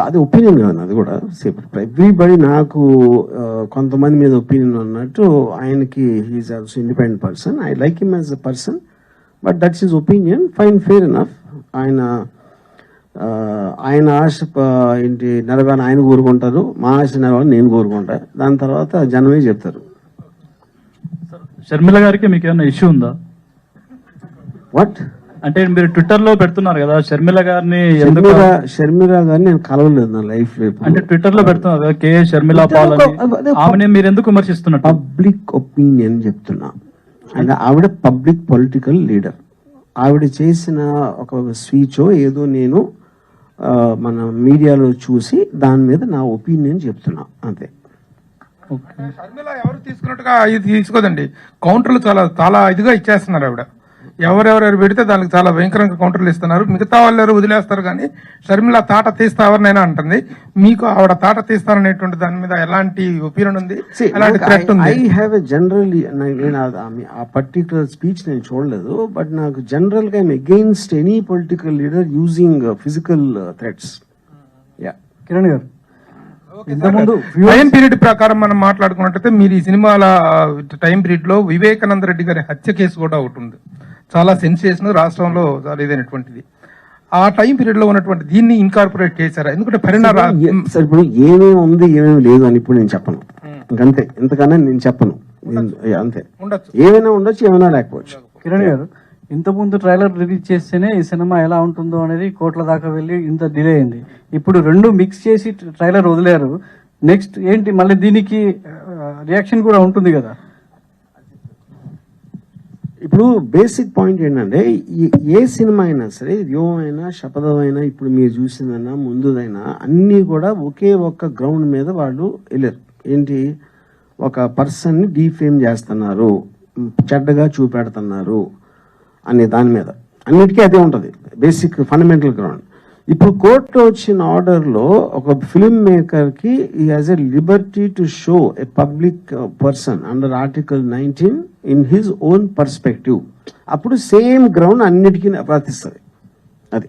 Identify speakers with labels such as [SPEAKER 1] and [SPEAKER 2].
[SPEAKER 1] అది ఒపీనియన్ కాదు, అది కూడా ఎవ్రీబడి. నాకు కొంతమంది మీద ఒపీనియన్ ఉన్నట్టు ఆయనకి he is also independent person. I like him as a person, but that's his opinion. Fine, fair enough. ఆయన ఆశ ఏంటి నెరవేరని ఆయన కోరుకుంటారు, మా ఆశ నెరవేరని నేను కోరుకుంటా. దాని తర్వాత జనమే చెప్తారు.
[SPEAKER 2] షర్మిల గారికి మీకు ఏమైనా ఇష్యూ ఉందా?
[SPEAKER 1] వాట్
[SPEAKER 2] అంటే మీరు ట్విట్టర్ లో పెడుతున్నారు కదా షర్మిల గారిని,
[SPEAKER 1] షర్మిల గారిని నేను కలవలేదు నా లైఫ్ లో.
[SPEAKER 2] అంటే ట్విట్టర్ లో పెడుతున్నారు కదా కే షర్మిల పాల్ అని, ఆమెని మీరు ఎందుకు విమర్శిస్తున్నారు?
[SPEAKER 1] పబ్లిక్ ఒపీనియన్ చెప్తున్నా. అంటే ఆవిడ పబ్లిక్ పొలిటికల్ లీడర్. ఆవిడ చేసిన ఒక స్పీచ్ ఏదో నేను మన మీడియాలో చూసి దాని మీద నా ఒపీనియన్ చెప్తున్నా, అంతే.
[SPEAKER 3] షర్మిల ఎవరు తీసుకున్నట్టుగా ఇది తీసుకోదండి. కౌంటర్లు చాలా ఇదిగా ఇచ్చేస్తున్నారు. ఆవిడ ఎవరెవరు పెడితే దానికి చాలా భయంకరంగా కౌంటర్లు ఇస్తున్నారు. మిగతా వాళ్ళు వదిలేస్తారు, కానీ షర్మిల తాట తీస్తా ఎవరినైనా అంటుంది. మీకు ఆవిడ తాట తీస్తారనేటువంటి దాని మీద ఎలాంటి ఒపీనియన్ ఉంది, ఎలాంటి థ్రెట్ ఉంది?
[SPEAKER 1] ఐ హ్యావ్ ఎ జనరల్లీ, నేను ఆ పర్టికులర్ స్పీచ్ నేను చూడలేదు, బట్ నాకు జనరల్ గా against any political leader using physical threats. Yeah,
[SPEAKER 4] Kiran గారు,
[SPEAKER 3] టైం పీరియడ్ ప్రకారం మనం మాట్లాడుకున్నట్టయితే మీరు ఈ సినిమాల టైం పీరియడ్ లో వివేకానంద రెడ్డి గారి హత్య కేసు కూడా ఒకటి ఉంది. చాలా సెన్సేషన్, రాష్ట్రంలో చాలా ఇదైనటువంటిది. ఆ టైం పీరియడ్ లో ఉన్నటువంటి దీన్ని ఇన్కార్పొరేట్ చేశారా? ఎందుకంటే
[SPEAKER 1] ఇప్పుడు ఏమేమి ఉంది ఏమేమి లేదు అని ఇప్పుడు నేను చెప్పను, ఇంకంతే. ఇంతకన్నా నేను చెప్పను, అంతే. ఏమైనా ఉండొచ్చు, ఏమైనా లేకపోవచ్చు.
[SPEAKER 4] కిరణ్ గారు, ఇంతకుముందు ట్రైలర్ రిలీజ్ చేస్తేనే ఈ సినిమా ఎలా ఉంటుందో అనేది కోట్ల దాకా వెళ్ళి ఇంత డిలే అయింది. ఇప్పుడు రెండు మిక్స్ చేసి ట్రైలర్ వదిలేరు. నెక్స్ట్ ఏంటి, మళ్ళీ దీనికి రియాక్షన్ కూడా ఉంటుంది కదా.
[SPEAKER 1] ఇప్పుడు బేసిక్ పాయింట్ ఏంటంటే, ఏ సినిమా అయినా సరే, వ్యూహం అయినా శపథం అయినా ఇప్పుడు మీరు చూసిందైనా ముందుదైనా అన్నీ కూడా ఒకే ఒక్క గ్రౌండ్ మీద వాళ్ళు వెళ్ళారు. ఏంటి, ఒక పర్సన్ని డీఫేమ్ చేస్తున్నారు, చెడ్డగా చూపెడుతున్నారు అనే దాని మీద. అన్నిటికీ అదే ఉంటుంది బేసిక్ ఫండమెంటల్ గ్రౌండ్. ఇప్పుడు కోర్టులో వచ్చిన ఆర్డర్లో ఒక ఫిల్మ్ మేకర్కి ఈ has a Liberty to show a public person under article 19 in his own perspective. అప్పుడు సేమ్ గ్రౌండ్ అన్నిటికీ వర్తిస్తుంది. అది